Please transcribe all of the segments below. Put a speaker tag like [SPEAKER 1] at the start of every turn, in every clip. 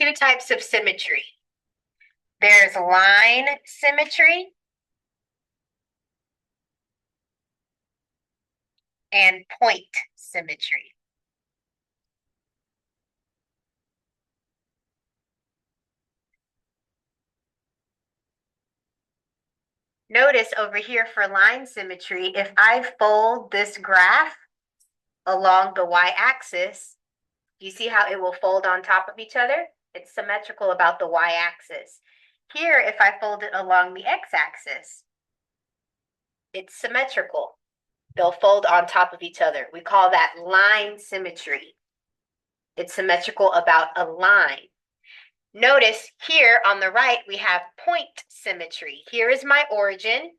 [SPEAKER 1] two types of symmetry. There's line symmetry and point symmetry. Notice over here for line symmetry, if I fold this graph along the y-axis, you see how it will fold on top of each other? It's symmetrical about the y-axis. Here, if I fold it along the x-axis, it's symmetrical. They'll fold on top of each other. We call that line symmetry. It's symmetrical about a line. Notice here on the right, we have point symmetry. Here is my origin.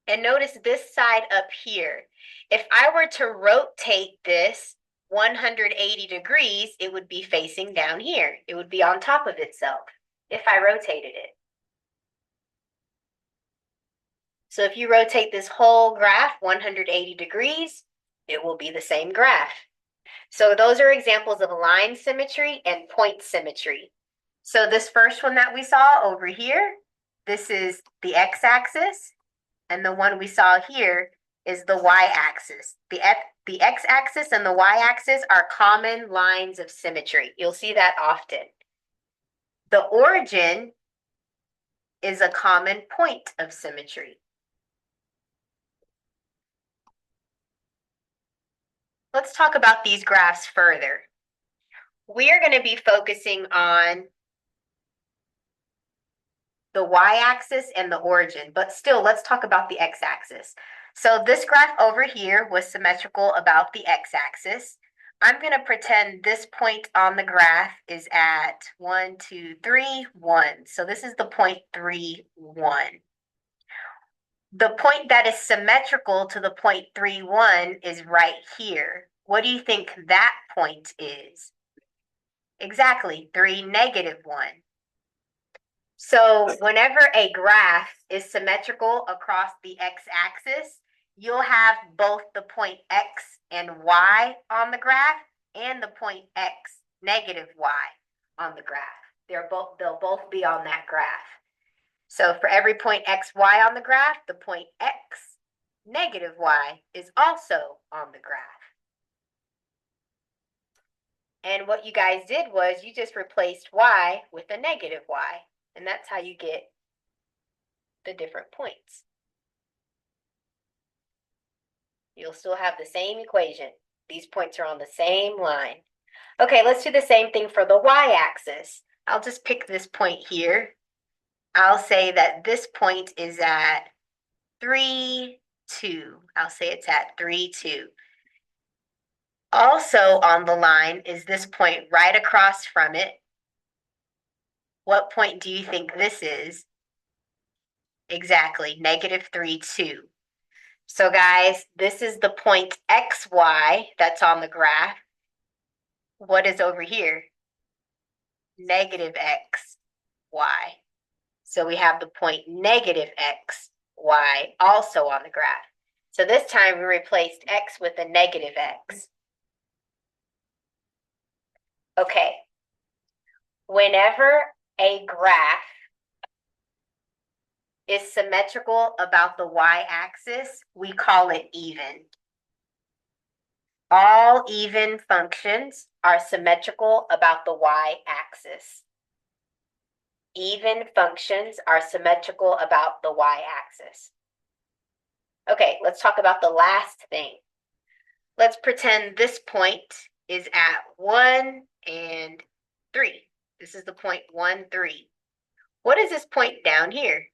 [SPEAKER 1] And notice this side up here. If I were to rotate this 180 degrees, it would be facing down here. It would be on top of itself if I rotated it. So if you rotate this whole graph 180 degrees, it will be the same graph. So those are examples of line symmetry and point symmetry. So this first one that we saw over here, this is the x-axis, and the one we saw here is the y-axis. The x-axis and the y-axis are common lines of symmetry. You'll see that often. The origin is a common point of symmetry. Let's talk about these graphs further. We are going to be focusing on the y-axis and the origin, but still, let's talk about the x-axis. So this graph over here was symmetrical about the x-axis. I'm going to pretend this point on the graph is at 1, 2, 3, 1. So this is the point 3, 1. The point that is symmetrical to the point 3, 1 is right here. What do you think that point is? Exactly, 3, negative 1. So whenever a graph is symmetrical across the x-axis, you'll have both the point x and y on the graph and the point x, negative y on the graph. They'll both be on that graph. So for every point x, y on the graph, the point x, negative y is also on the graph. And what you guys did was you just replaced y with a negative y. And that's how you get the different points. You'll still have the same equation. These points are on the same line. Okay, let's do the same thing for the y-axis. I'll just pick this point here. I'll say that this point is at 3, 2. I'll say it's at 3, 2. Also on the line is this point right across from it. What point do you think this is? Exactly, negative 3, 2. So guys, this is the point xy that's on the graph. What is over here? Negative x, y. So we have the point negative x, y also on the graph. So this time we replaced x with a negative x. Okay. Whenever a graph is symmetrical about the y-axis, we call it even. All even functions are symmetrical about the y-axis. Even functions are symmetrical about the y-axis. Okay, let's talk about the last thing. Let's pretend this point is at 1 and 3. This is the point 1, 3. What is this point down here?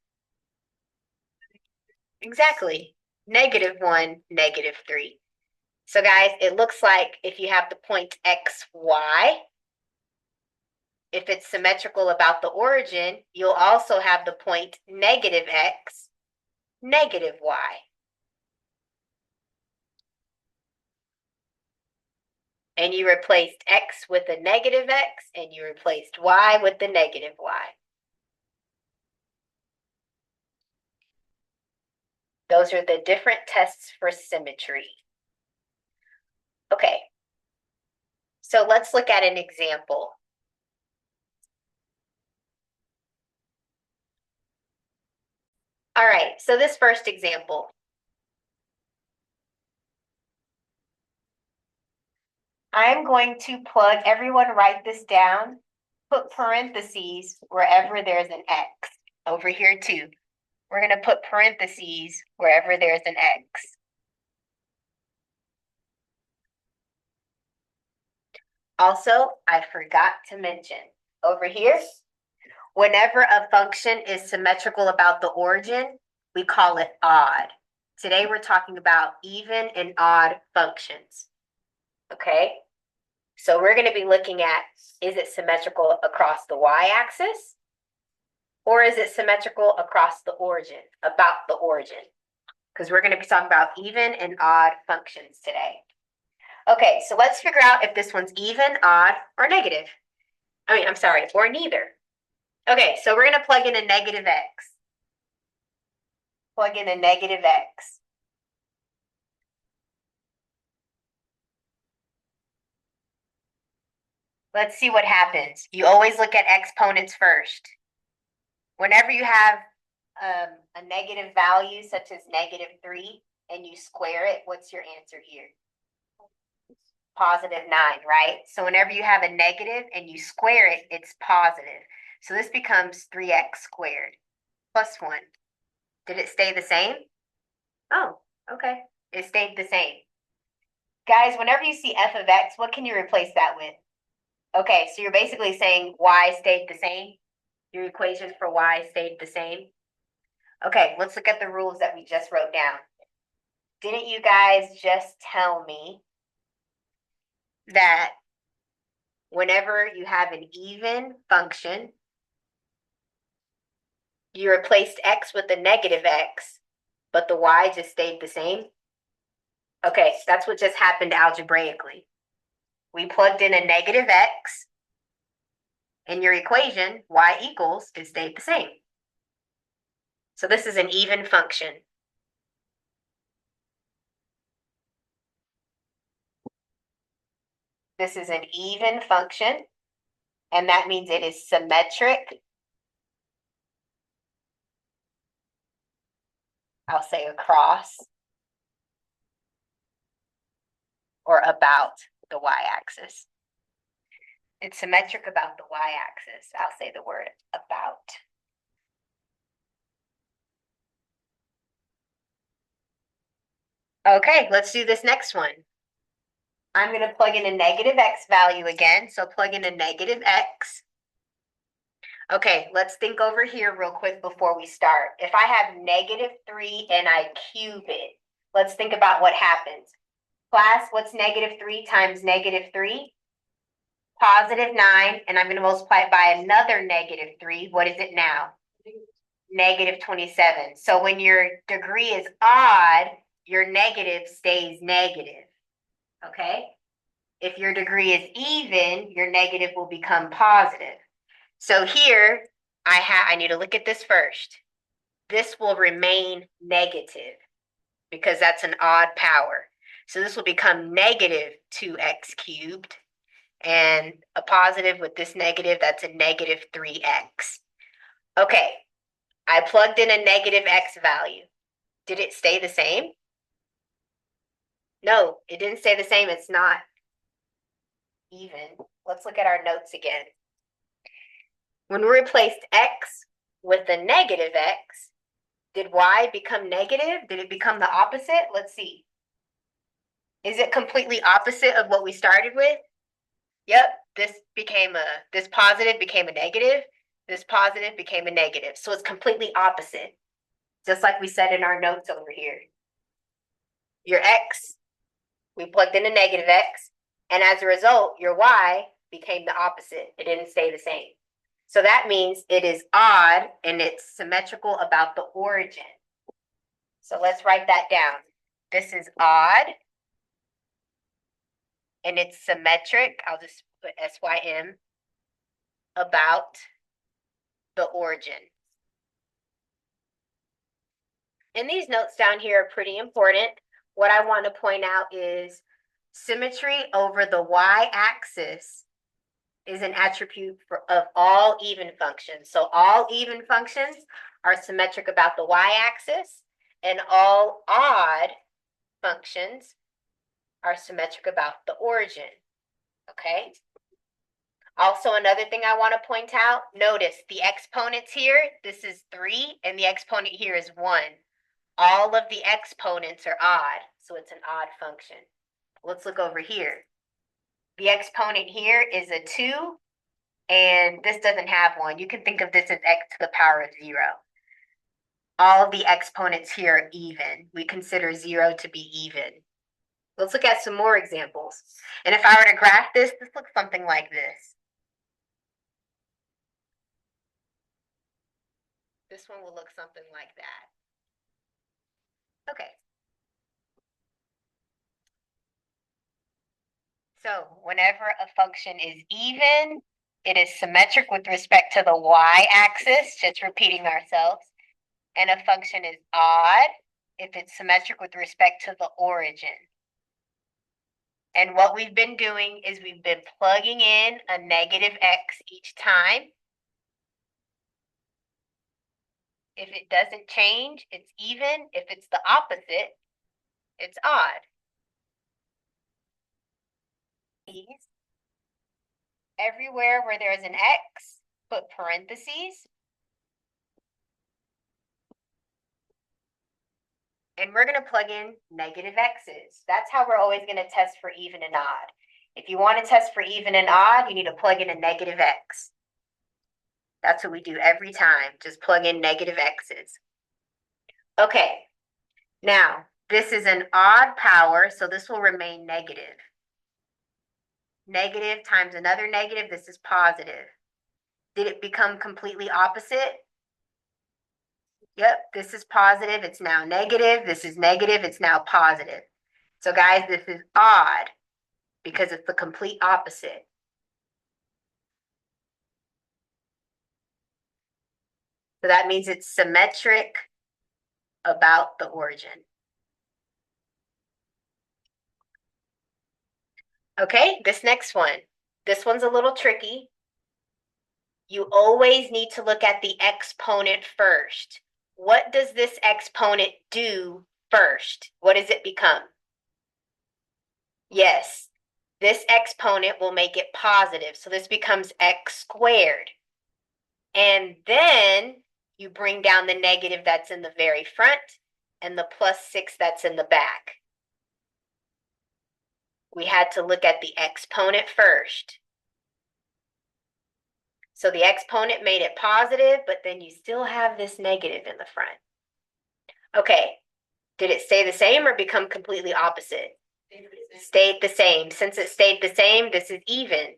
[SPEAKER 1] Exactly, negative 1, negative 3. So guys, it looks like if you have the point x, y, if it's symmetrical about the origin, you'll also have the point negative x, negative y. And you replaced x with a negative x, and you replaced y with the negative y. Those are the different tests for symmetry. Okay, so let's look at an example. All right, so this first example. I'm going to plug, everyone write this down, put parentheses wherever there's an X. Over here too. We're going to put parentheses wherever there's an X. Also, I forgot to mention, over here, whenever a function is symmetrical about the origin, we call it odd. Today we're talking about even and odd functions. Okay? So we're going to be looking at, is it symmetrical across the y-axis? Or is it symmetrical across the origin, about the origin? Because we're going to be talking about even and odd functions today. Okay, so let's figure out if this one's even, odd, or negative. I'm sorry, or neither. Okay, so we're going to plug in a negative x. Plug in a negative x. Let's see what happens. You always look at exponents first. Whenever you have a negative value, such as -3, and you square it, what's your answer here? +9, right? So whenever you have a negative and you square it, it's positive. So this becomes 3x squared plus 1. Did it stay the same? Oh, okay. It stayed the same. Guys, whenever you see f of x, what can you replace that with? Okay, so you're basically saying y stayed the same. Your equation for y stayed the same. Okay, let's look at the rules that we just wrote down. Didn't you guys just tell me that whenever you have an even function, you replaced x with a negative x, but the y just stayed the same? Okay, that's what just happened algebraically. We plugged in a negative x. In your equation, y equals, it stayed the same. So this is an even function. This is an even function, and that means it is symmetric. I'll say across or about the y-axis. It's symmetric about the y-axis. I'll say the word about. Okay, let's do this next one. I'm going to plug in a negative x value again. So plug in a negative x. Okay, let's think over here real quick before we start. If I have -3 and I cube it, let's think about what happens. Class, what's -3 times -3? +9, and I'm going to multiply it by another -3. What is it now? -27. So when your degree is odd, your negative stays negative. Okay? If your degree is even, your negative will become positive. So here, I need to look at this first. This will remain negative because that's an odd power. So this will become -2x cubed, and a positive with this negative, that's a -3x. Okay, I plugged in a negative x value. Did it stay the same? No, it didn't stay the same. It's not even. Let's look at our notes again. When we replaced x with a negative x, did y become negative? Did it become the opposite? Let's see. Is it completely opposite of what we started with? Yep, this positive became a negative. This positive became a negative. So it's completely opposite, just like we said in our notes over here. Your x, we plugged in a negative x, and as a result, your y became the opposite. It didn't stay the same. So that means it is odd and it's symmetrical about the origin. So let's write that down. This is odd and it's symmetric. I'll just put SYM about the origin. And these notes down here are pretty important. What I want to point out is symmetry over the y-axis is an attribute of all even functions. So all even functions are symmetric about the y-axis, and all odd functions are symmetric about the origin, okay? Also, another thing I want to point out, notice the exponents here, this is 3, and the exponent here is 1. All of the exponents are odd, so it's an odd function. Let's look over here. The exponent here is a 2, and this doesn't have 1. You can think of this as x to the power of 0. All the exponents here are even. We consider 0 to be even. Let's look at some more examples. And if I were to graph this looks something like this. This one will look something like that. Okay. So whenever a function is even, it is symmetric with respect to the y-axis, just repeating ourselves. And a function is odd if it's symmetric with respect to the origin. And what we've been doing is we've been plugging in a negative x each time. If it doesn't change, it's even. If it's the opposite, it's odd. Everywhere where there is an x, put parentheses. And we're going to plug in negative x's. That's how we're always going to test for even and odd. If you want to test for even and odd, you need to plug in a negative x. That's what we do every time. Just plug in negative x's. Okay. Now, this is an odd power, so this will remain negative. Negative times another negative, this is positive. Did it become completely opposite? Yep, this is positive, it's now negative. This is negative, it's now positive. So guys, this is odd because it's the complete opposite. So that means it's symmetric about the origin. Okay, this next one. This one's a little tricky. You always need to look at the exponent first. What does this exponent do first? What does it become? Yes, this exponent will make it positive. So this becomes x squared. And then you bring down the negative that's in the very front and the plus 6 that's in the back. We had to look at the exponent first. So the exponent made it positive, but then you still have this negative in the front. Okay, did it stay the same or become completely opposite? Stayed the same. Since it stayed the same, this is even.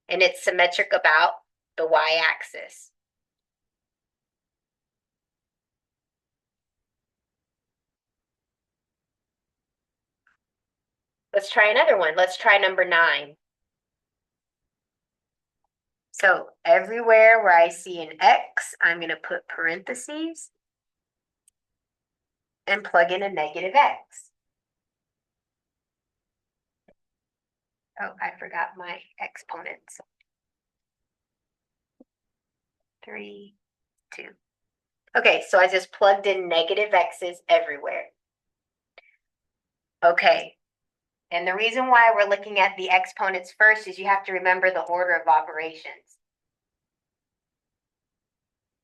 [SPEAKER 1] And it's symmetric about the y-axis. Let's try another one. Let's try number 9. So everywhere where I see an x, I'm going to put parentheses and plug in a negative x. Oh, I forgot my exponents. 3, 2. Okay, so I just plugged in negative x's everywhere. Okay, and the reason why we're looking at the exponents first is you have to remember the order of operations.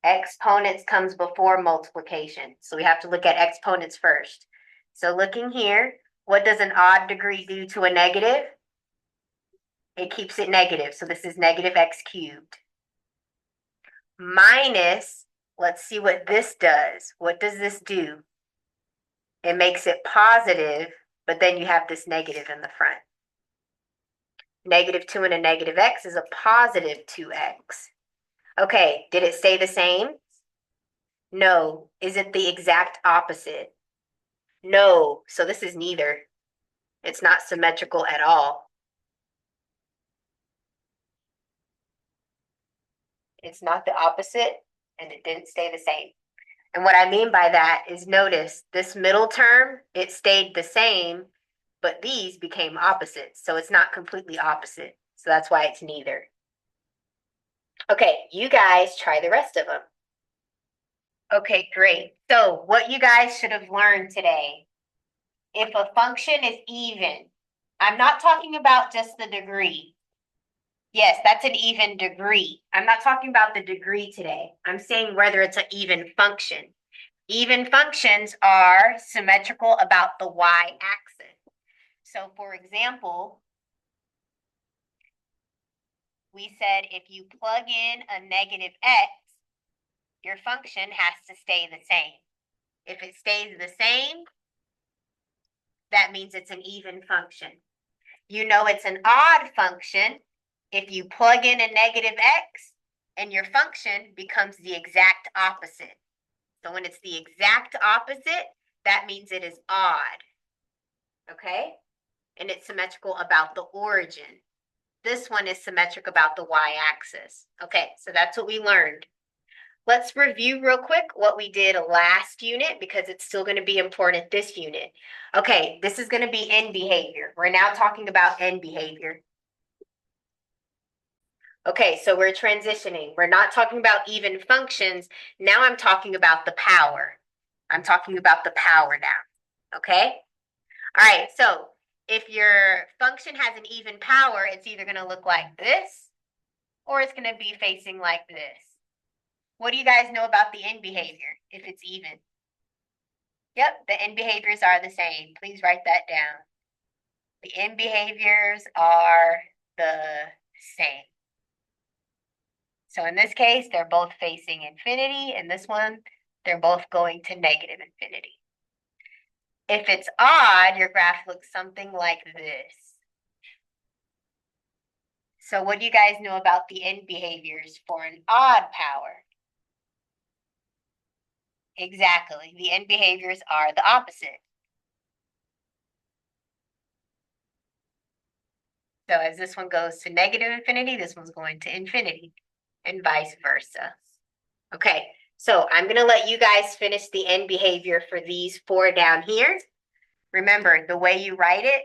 [SPEAKER 1] Exponents comes before multiplication, so we have to look at exponents first. So looking here, what does an odd degree do to a negative? It keeps it negative, so this is negative x cubed. Minus, let's see what this does. What does this do? It makes it positive, but then you have this negative in the front. Negative 2 and a negative x is a positive 2x. Okay, did it stay the same? No. Is it the exact opposite? No. So this is neither. It's not symmetrical at all. It's not the opposite, and it didn't stay the same. And what I mean by that is notice this middle term, it stayed the same, but these became opposites. So it's not completely opposite. So that's why it's neither. Okay, you guys try the rest of them. Okay, great. So what you guys should have learned today, if a function is even, I'm not talking about just the degree. Yes, that's an even degree. I'm not talking about the degree today. I'm saying whether it's an even function. Even functions are symmetrical about the y-axis. So for example, we said if you plug in a negative x, your function has to stay the same. If it stays the same, that means it's an even function. You know it's an odd function if you plug in a negative x and your function becomes the exact opposite. So when it's the exact opposite, that means it is odd. Okay? And it's symmetrical about the origin. This one is symmetric about the y-axis. Okay, so that's what we learned. Let's review real quick what we did last unit because it's still going to be important this unit. Okay, this is going to be end behavior. We're now talking about end behavior. Okay, so we're transitioning. We're not talking about even functions. Now I'm talking about the power. I'm talking about the power now. Okay? All right, so if your function has an even power, it's either going to look like this or it's going to be facing like this. What do you guys know about the end behavior if it's even? Yep, the end behaviors are the same. Please write that down. The end behaviors are the same. So in this case, they're both facing infinity. In this one, they're both going to negative infinity. If it's odd, your graph looks something like this. So what do you guys know about the end behaviors for an odd power? Exactly. The end behaviors are the opposite. So as this one goes to negative infinity, this one's going to infinity, and vice versa. Okay, so I'm going to let you guys finish the end behavior for these four down here. Remember, the way you write it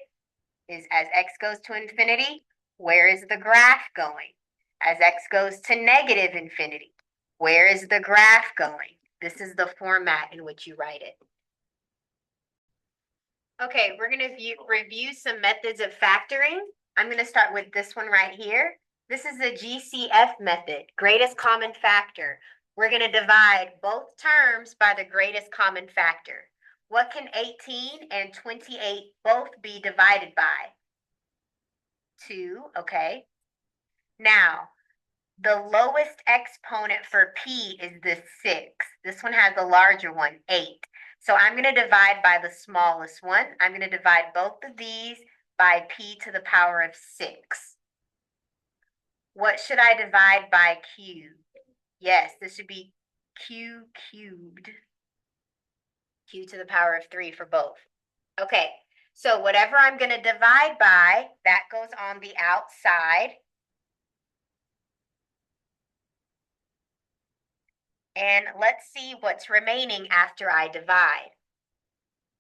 [SPEAKER 1] is as x goes to infinity, where is the graph going? As x goes to negative infinity, where is the graph going? This is the format in which you write it. Okay, we're going to review some methods of factoring. I'm going to start with this one right here. This is the GCF method, greatest common factor. We're going to divide both terms by the greatest common factor. What can 18 and 28 both be divided by? 2, okay. Now, the lowest exponent for P is the 6. This one has the larger one, 8. So I'm going to divide by the smallest one. I'm going to divide both of these by P to the power of 6. What should I divide by Q? Yes, this should be Q cubed. Q to the power of 3 for both. Okay, so whatever I'm going to divide by, that goes on the outside. And let's see what's remaining after I divide.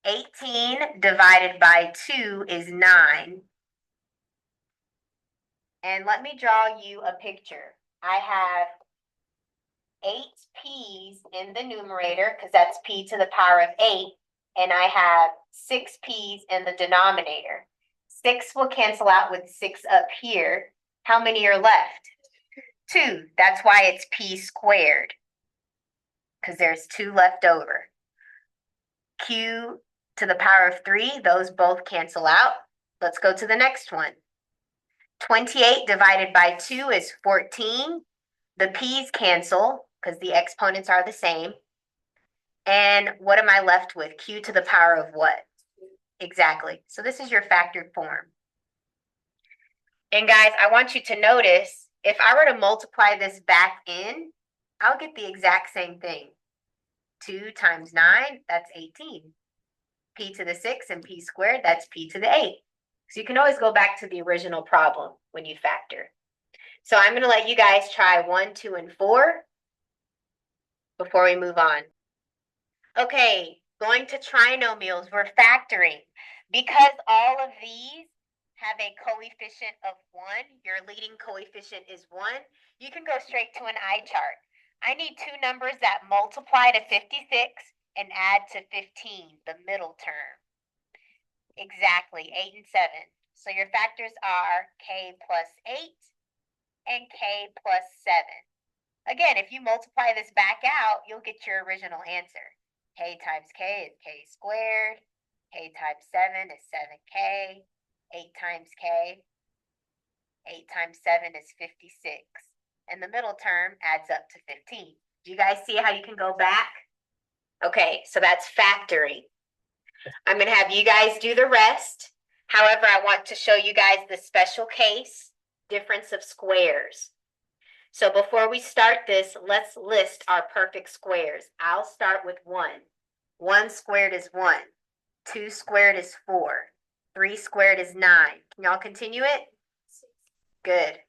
[SPEAKER 1] 18 divided by 2 is 9. And let me draw you a picture. I have 8 p's in the numerator because that's p to the power of 8. And I have 6 p's in the denominator. 6 will cancel out with 6 up here. How many are left? 2. That's why it's p squared, because there's 2 left over. Q to the power of 3, those both cancel out. Let's go to the next one. 28 divided by 2 is 14. The p's cancel because the exponents are the same. And what am I left with? Q to the power of what? Exactly. So this is your factored form. And guys, I want you to notice, if I were to multiply this back in, I'll get the exact same thing. 2 times 9, that's 18. P to the 6 and p squared, that's p to the 8. So you can always go back to the original problem when you factor. So I'm going to let you guys try 1, 2, and 4 before we move on. Okay, going to trinomials, we're factoring. Because all of these have a coefficient of 1, your leading coefficient is 1, you can go straight to an eye chart. I need two numbers that multiply to 56 and add to 15, the middle term. Exactly, 8 and 7. So your factors are k plus 8 and k plus 7. Again, if you multiply this back out, you'll get your original answer. K times k is k squared. K times 7 is 7k. 8 times k, 8 times 7 is 56. And the middle term adds up to 15. Do you guys see how you can go back? Okay, so that's factoring. I'm going to have you guys do the rest. However, I want to show you guys the special case difference of squares. So before we start this, let's list our perfect squares. I'll start with 1. 1 squared is 1. 2 squared is 4. 3 squared is 9. Can y'all continue it? Good.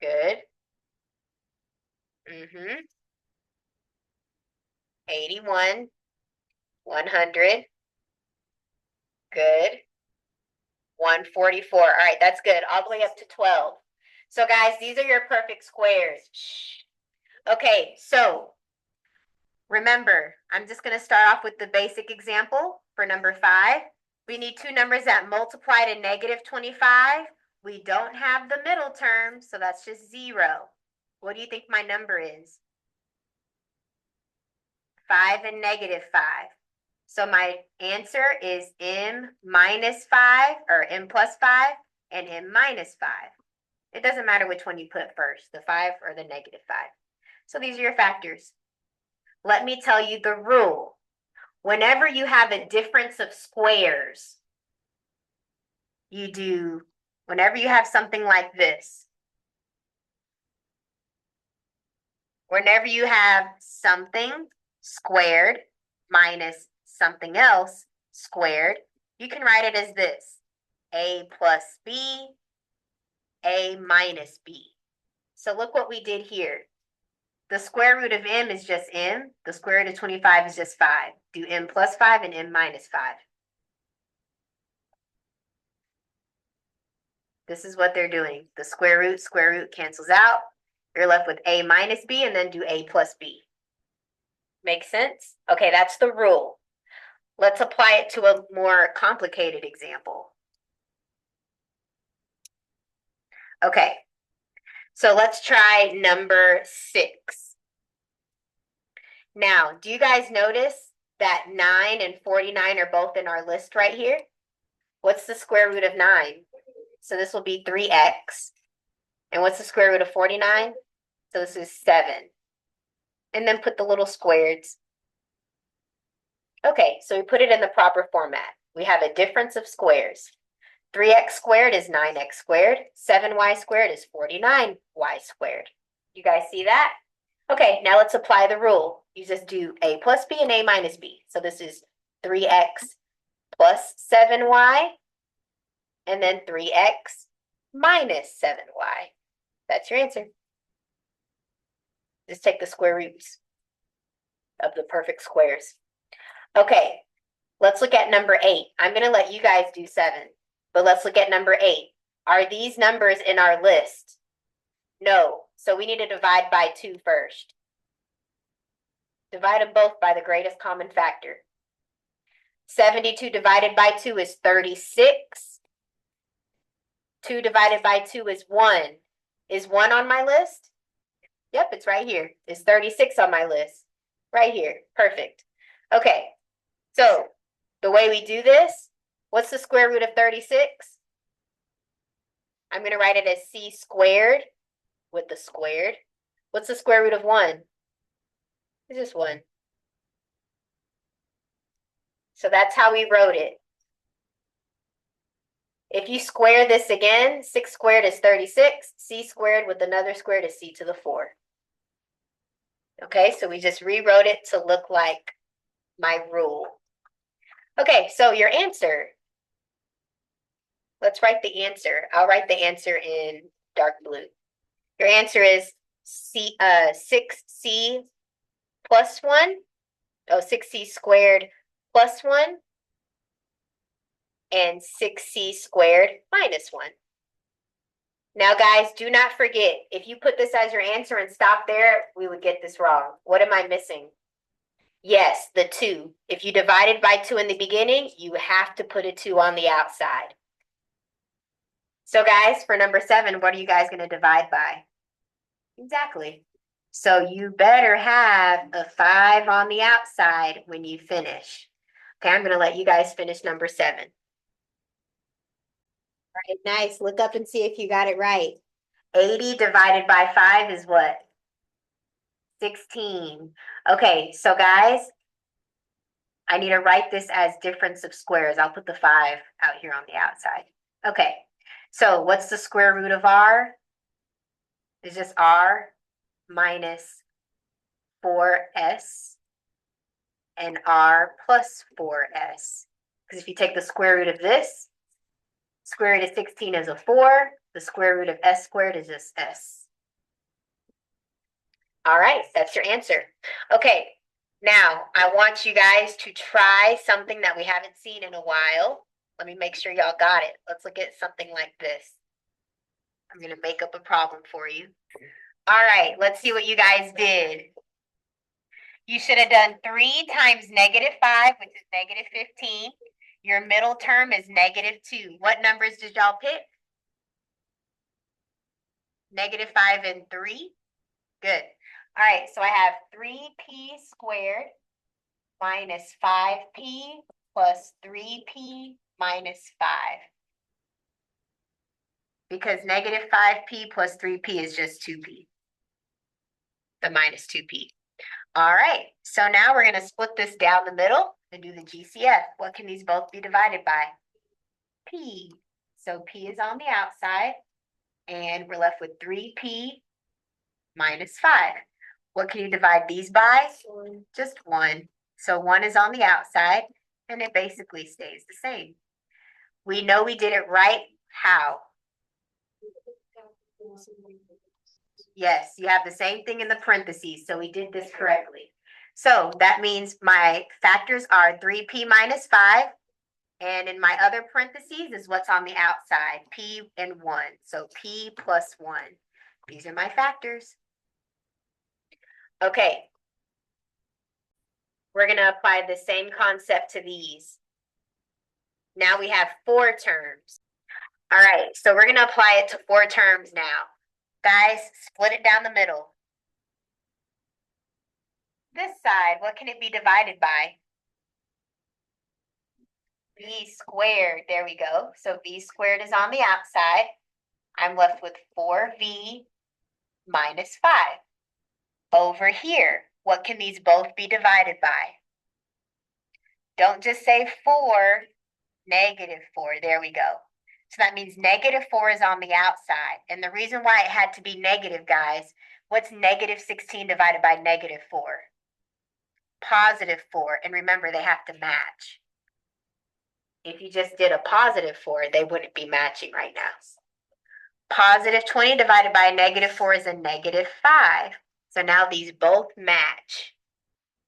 [SPEAKER 1] Good. 81. 100. Good. 144. All right, that's good. All the way up to 12. So guys, these are your perfect squares. Shh. Okay, so remember, I'm just going to start off with the basic example for number 5. We need two numbers that multiply to negative 25. We don't have the middle term, so that's just 0. What do you think my number is? 5 and negative 5. So my answer is m minus 5 or m plus 5 and m minus 5. It doesn't matter which one you put first, the 5 or the negative 5. So these are your factors. Let me tell you the rule. Whenever you have a difference of squares, whenever you have something like this, whenever you have something squared minus something else squared, you can write it as this: a plus b, a minus b. So look what we did here. The square root of m is just m. The square root of 25 is just 5. Do m plus 5 and m minus 5. This is what they're doing. The square root cancels out. You're left with a minus b and then do a plus b. Make sense? Okay, that's the rule. Let's apply it to a more complicated example. Okay, so let's try number 6. Now, do you guys notice that 9 and 49 are both in our list right here? What's the square root of 9? So this will be 3x. And what's the square root of 49? So this is 7. And then put the little squareds. Okay, so we put it in the proper format. We have a difference of squares. 3x squared is 9x squared. 7y squared is 49y squared. You guys see that? Okay, now let's apply the rule. You just do a plus b and a minus b. So this is 3x plus 7y, and then 3x minus 7y. That's your answer. Just take the square roots of the perfect squares. Okay, let's look at number 8. I'm going to let you guys do 7, but let's look at number 8. Are these numbers in our list? No, so we need to divide by 2 first. Divide them both by the greatest common factor. 72 divided by 2 is 36. 2 divided by 2 is 1. Is 1 on my list? Yep, it's right here. Is 36 on my list? Right here. Perfect. Okay, so the way we do this, what's the square root of 36? I'm going to write it as c squared with the squared. What's the square root of 1? It's just 1. So that's how we wrote it. If you square this again, 6 squared is 36. C squared with another squared is c to the 4. Okay, so we just rewrote it to look like my rule. Okay, so your answer. Let's write the answer. I'll write the answer in dark blue. Your answer is 6c plus 1. Oh, 6c squared plus 1. And 6c squared minus 1. Now, guys, do not forget, if you put this as your answer and stop there, we would get this wrong. What am I missing? Yes, the 2. If you divided by 2 in the beginning, you have to put a 2 on the outside. So, guys, for number 7, what are you guys going to divide by? Exactly. So you better have a 5 on the outside when you finish. Okay, I'm going to let you guys finish number 7. All right, nice. Look up and see if you got it right. 80 divided by 5 is what? 16. Okay, so guys, I need to write this as difference of squares. I'll put the 5 out here on the outside. Okay, so what's the square root of r? It's just r minus 4s and r plus 4s. Because if you take the square root of this, square root of 16 is a 4. The square root of s squared is just s. All right, that's your answer. Okay, now I want you guys to try something that we haven't seen in a while. Let me make sure y'all got it. Let's look at something like this. I'm going to make up a problem for you. All right, let's see what you guys did. You should have done 3 times -5, which is -15. Your middle term is -2. What numbers did y'all pick? -5 and 3? Good. All right, so I have 3p squared minus 5p plus 3p minus 5. Because -5p plus 3p is just 2p. The minus 2p. All right, so now we're going to split this down the middle and do the GCF. What can these both be divided by? P. So p is on the outside, and we're left with 3p minus 5. What can you divide these by? Just 1. So 1 is on the outside, and it basically stays the same. We know we did it right. How? Yes, you have the same thing in the parentheses, so we did this correctly. So that means my factors are 3p minus 5, and in my other parentheses is what's on the outside, p and 1. So p plus 1. These are my factors. Okay. We're going to apply the same concept to these. Now we have 4 terms. All right, so we're going to apply it to 4 terms now. Guys, split it down the middle. This side, what can it be divided by? V squared, there we go. So V squared is on the outside. I'm left with 4V minus 5. Over here, what can these both be divided by? Don't just say 4, -4. There we go. So that means -4 is on the outside. And the reason why it had to be negative, guys, what's -16 divided by -4? +4. And remember, they have to match. If you just did a +4, they wouldn't be matching right now. +20 divided by -4 is a -5. So now these both match.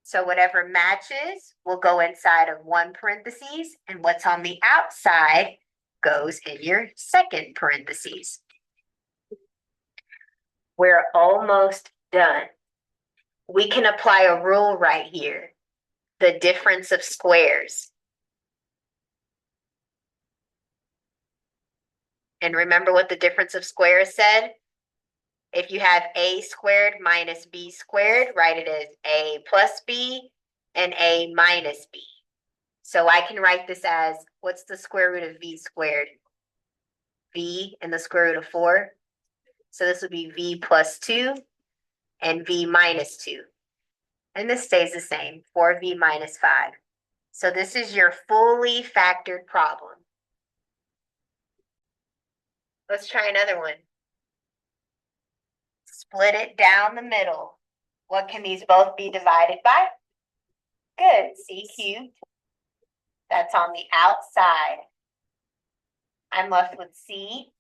[SPEAKER 1] So whatever matches will go inside of one parentheses, and what's on the outside goes in your second parentheses. We're almost done. We can apply a rule right here, the difference of squares. And remember what the difference of squares said? If you have a squared minus b squared, write it as a plus b and a minus b. So I can write this as, what's the square root of v squared? V and the square root of 4. So this would be v plus 2 and v minus 2. And this stays the same, 4v minus 5. So this is your fully factored problem. Let's try another one. Split it down the middle. What can these both be divided by? Good, c cubed. That's on the outside. I'm left with c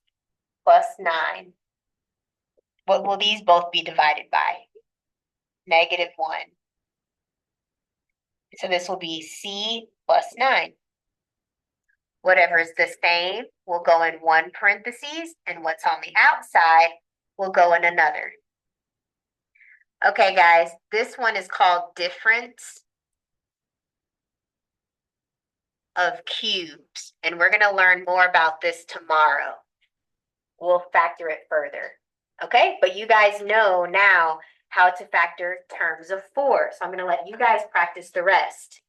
[SPEAKER 1] plus 9. What will these both be divided by? -1. So this will be c plus 9. Whatever is the same will go in one parentheses, and what's on the outside will go in another. Okay, guys, this one is called difference of cubes, and we're going to learn more about this tomorrow. We'll factor it further. Okay, but you guys know now how to factor terms of 4. So I'm going to let you guys practice the rest.